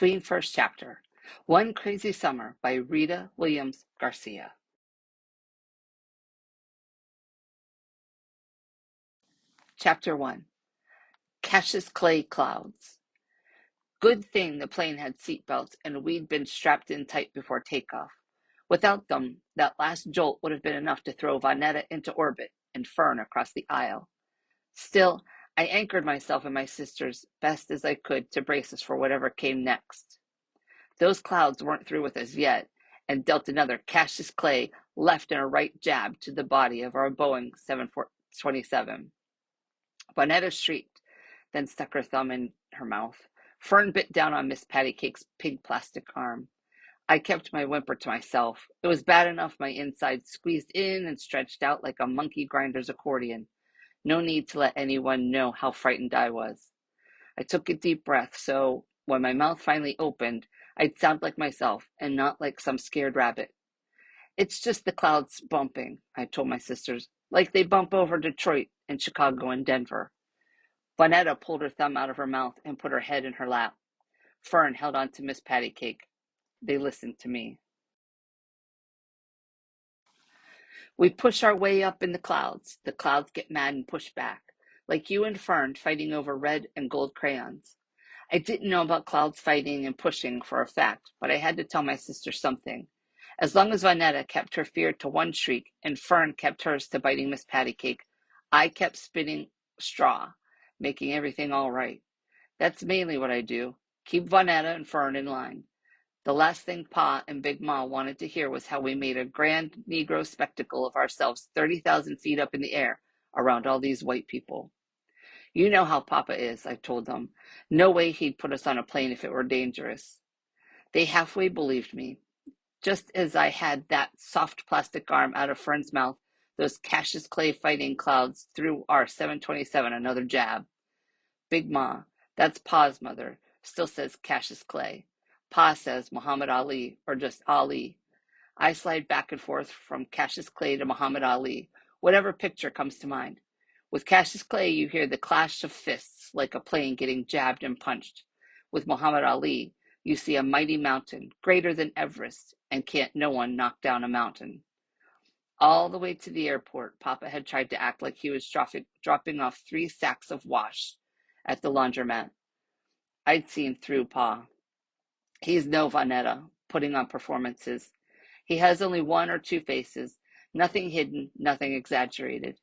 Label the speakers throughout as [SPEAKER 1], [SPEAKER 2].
[SPEAKER 1] Tween First Chapter, One Crazy Summer by Rita Williams-Garcia. Chapter 1. Cassius Clay Clouds. Good thing the plane had seat belts and we'd been strapped in tight before takeoff. Without them, that last jolt would have been enough to throw Vonetta into orbit and Fern across the aisle. Still, I anchored myself and my sisters best as I could to brace us for whatever came next. Those clouds weren't through with us yet, and dealt another Cassius Clay left and a right jab to the body of our Boeing 727. Vonetta shrieked, then stuck her thumb in her mouth. Fern bit down on Miss Pattycake's pink plastic arm. I kept my whimper to myself. It was bad enough my inside squeezed in and stretched out like a monkey grinder's accordion. No need to let anyone know how frightened I was. I took a deep breath, so when my mouth finally opened, I'd sound like myself and not like some scared rabbit. It's just the clouds bumping, I told my sisters, like they bump over Detroit and Chicago and Denver. Vonetta pulled her thumb out of her mouth and put her head in her lap. Fern held on to Miss Pattycake. They listened to me. We push our way up in the clouds. The clouds get mad and push back, like you and Fern fighting over red and gold crayons. I didn't know about clouds fighting and pushing for a fact, but I had to tell my sister something. As long as Vonetta kept her fear to one shriek and Fern kept hers to biting Miss Pattycake, I kept spinning straw, making everything all right. That's mainly what I do. Keep Vonetta and Fern in line. The last thing Pa and Big Ma wanted to hear was how we made a grand Negro spectacle of ourselves 30,000 feet up in the air around all these white people. You know how Papa is, I told them. No way he'd put us on a plane if it were dangerous. They halfway believed me. Just as I had that soft plastic arm out of Fern's mouth, those Cassius Clay fighting clouds threw our 727 another jab. Big Ma, that's Pa's mother, still says Cassius Clay. Pa says Muhammad Ali, or just Ali. I slide back and forth from Cassius Clay to Muhammad Ali, whatever picture comes to mind. With Cassius Clay, you hear the clash of fists like a plane getting jabbed and punched. With Muhammad Ali, you see a mighty mountain, greater than Everest, and can't no one knock down a mountain. All the way to the airport, Papa had tried to act like he was dropping off 3 sacks of wash at the laundromat. I'd seen through Pa. He's no Vonetta, putting on performances. He has only 1 or 2 faces, nothing hidden, nothing exaggerated.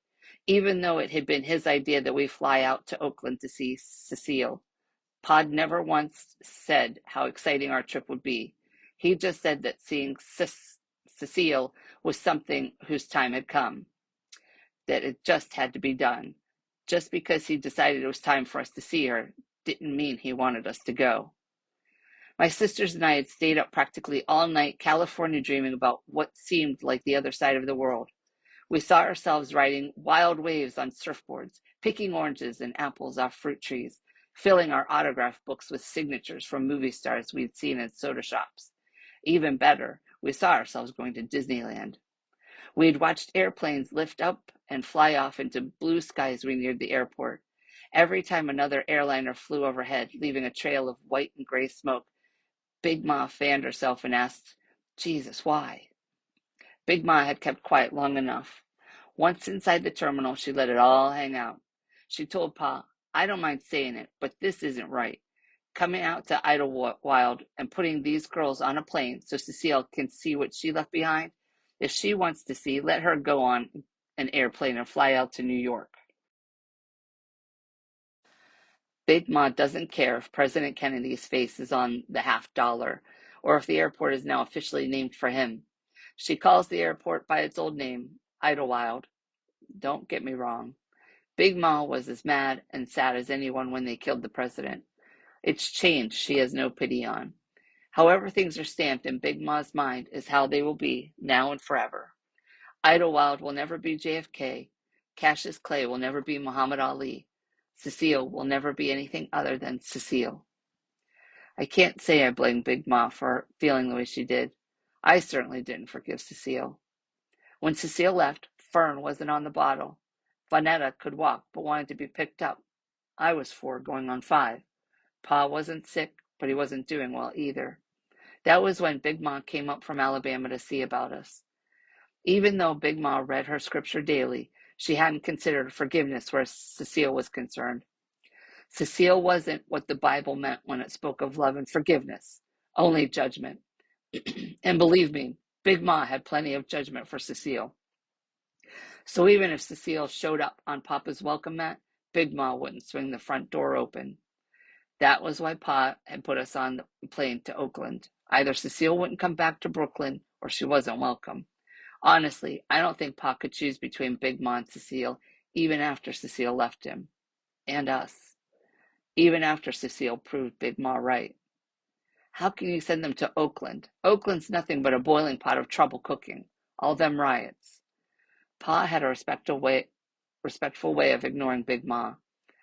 [SPEAKER 1] Even though it had been his idea that we fly out to Oakland to see Cecile, Pod never once said how exciting our trip would be. He just said that seeing Cecile was something whose time had come, that it just had to be done. Just because he decided it was time for us to see her didn't mean he wanted us to go. My sisters and I had stayed up practically all night, California dreaming about what seemed like the other side of the world. We saw ourselves riding wild waves on surfboards, picking oranges and apples off fruit trees, filling our autograph books with signatures from movie stars we'd seen in soda shops. Even better, we saw ourselves going to Disneyland. We'd watched airplanes lift up and fly off into blue skies we neared the airport. Every time another airliner flew overhead, leaving a trail of white and gray smoke, Big Ma fanned herself and asked, Jesus, why? Big Ma had kept quiet long enough. Once inside the terminal, she let it all hang out. She told Pa, I don't mind saying it, but this isn't right. Coming out to Idlewild and putting these girls on a plane so Cecile can see what she left behind. If she wants to see, let her go on an airplane and fly out to New York. Big Ma doesn't care if President Kennedy's face is on the $50 or if the airport is now officially named for him. She calls the airport by its old name, Idlewild. Don't get me wrong. Big Ma was as mad and sad as anyone when they killed the president. It's change she has no pity on. However things are stamped in Big Ma's mind is how they will be, now and forever. Idlewild will never be JFK. Cassius Clay will never be Muhammad Ali. Cecile will never be anything other than Cecile. I can't say I blame Big Ma for feeling the way she did. I certainly didn't forgive Cecile. When Cecile left, Fern wasn't on the bottle. Vonetta could walk, but wanted to be picked up. I was 4 going on 5. Pa wasn't sick. but he wasn't doing well either. That was when Big Ma came up from Alabama to see about us. Even though Big Ma read her scripture daily, she hadn't considered forgiveness where Cecile was concerned. Cecile wasn't what the Bible meant when it spoke of love and forgiveness, only judgment. And believe me, Big Ma had plenty of judgment for Cecile. So even if Cecile showed up on Papa's welcome mat, Big Ma wouldn't swing the front door open. That was why Pa had put us on the plane to Oakland. Either Cecile wouldn't come back to Brooklyn or she wasn't welcome. Honestly, I don't think Pa could choose between Big Ma and Cecile, even after Cecile left him. And us. Even after Cecile proved Big Ma right. How can you send them to Oakland? Oakland's nothing but a boiling pot of trouble cooking. All them riots. Pa had a respectful way of ignoring Big Ma.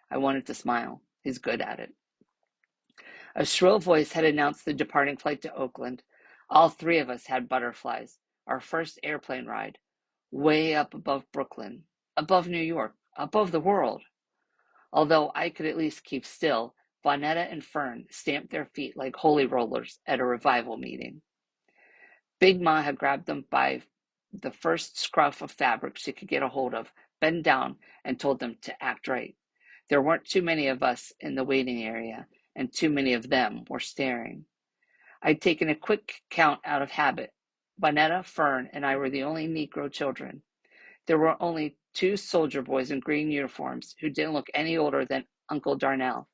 [SPEAKER 1] I wanted to smile. He's good at it. A shrill voice had announced the departing flight to Oakland. All three of us had butterflies. Our first airplane ride. Way up above Brooklyn. Above New York. Above the world. Although I could at least keep still, Vonetta and Fern stamped their feet like holy rollers at a revival meeting. Big Ma had grabbed them by the first scruff of fabric she could get a hold of, bent down, and told them to act right. There weren't too many of us in the waiting area, and too many of them were staring. I'd taken a quick count out of habit. Vonetta, Fern, and I were the only Negro children. There were only 2 soldier boys in green uniforms who didn't look any older than Uncle Darnell.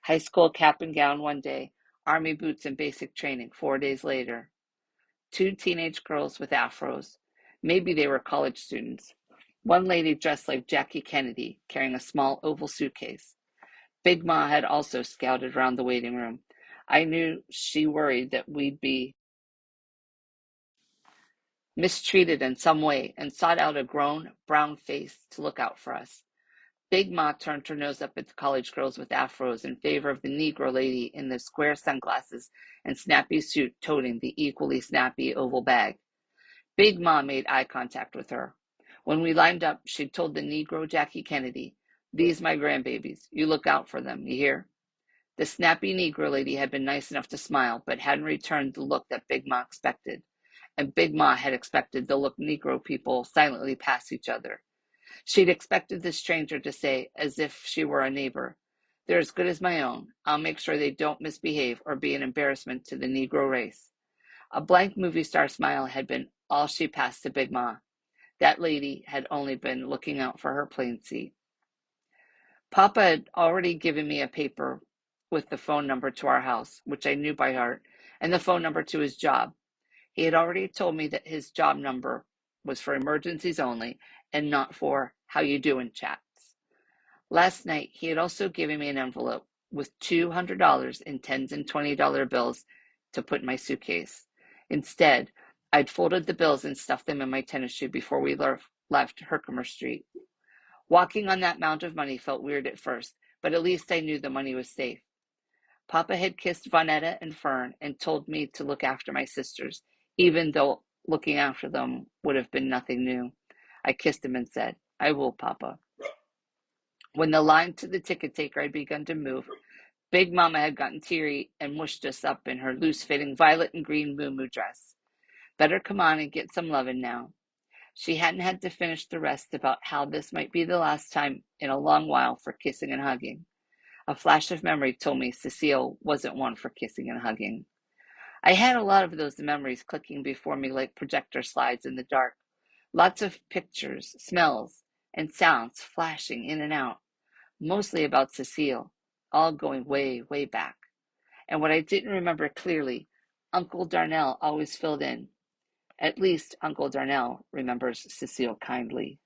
[SPEAKER 1] High school cap and gown one day, army boots and basic training 4 days later. 2 teenage girls with afros. Maybe they were college students. One lady dressed like Jackie Kennedy, carrying a small oval suitcase. Big Ma had also scouted around the waiting room. I knew she worried that we'd be mistreated in some way and sought out a grown, brown face to look out for us. Big Ma turned her nose up at the college girls with afros in favor of the Negro lady in the square sunglasses and snappy suit toting the equally snappy oval bag. Big Ma made eye contact with her. When we lined up, she told the Negro Jackie Kennedy, "These my grandbabies. You look out for them, you hear?" The snappy Negro lady had been nice enough to smile, but hadn't returned the look that Big Ma expected. And Big Ma had expected the look Negro people silently pass each other. She'd expected the stranger to say, as if she were a neighbor, "They're as good as my own. I'll make sure they don't misbehave or be an embarrassment to the Negro race." A blank movie star smile had been all she passed to Big Ma. That lady had only been looking out for her plane seat. Papa had already given me a paper with the phone number to our house, which I knew by heart, and the phone number to his job. He had already told me that his job number was for emergencies only and not for how you doing chats. Last night, he had also given me an envelope with $200 in tens and $20 bills to put in my suitcase. Instead, I'd folded the bills and stuffed them in my tennis shoe before we left Herkimer Street. Walking on that mound of money felt weird at first, but at least I knew the money was safe. Papa had kissed Vonetta and Fern and told me to look after my sisters, even though looking after them would have been nothing new. I kissed him and said, "I will, Papa." When the line to the ticket taker had begun to move, Big Mama had gotten teary and mushed us up in her loose-fitting violet and green muumuu dress. Better come on and get some lovin' now. She hadn't had to finish the rest about how this might be the last time in a long while for kissing and hugging. A flash of memory told me Cecile wasn't one for kissing and hugging. I had a lot of those memories clicking before me like projector slides in the dark. Lots of pictures, smells, and sounds flashing in and out, mostly about Cecile, all going way, way back. And what I didn't remember clearly, Uncle Darnell always filled in. At least Uncle Darnell remembers Cecile kindly.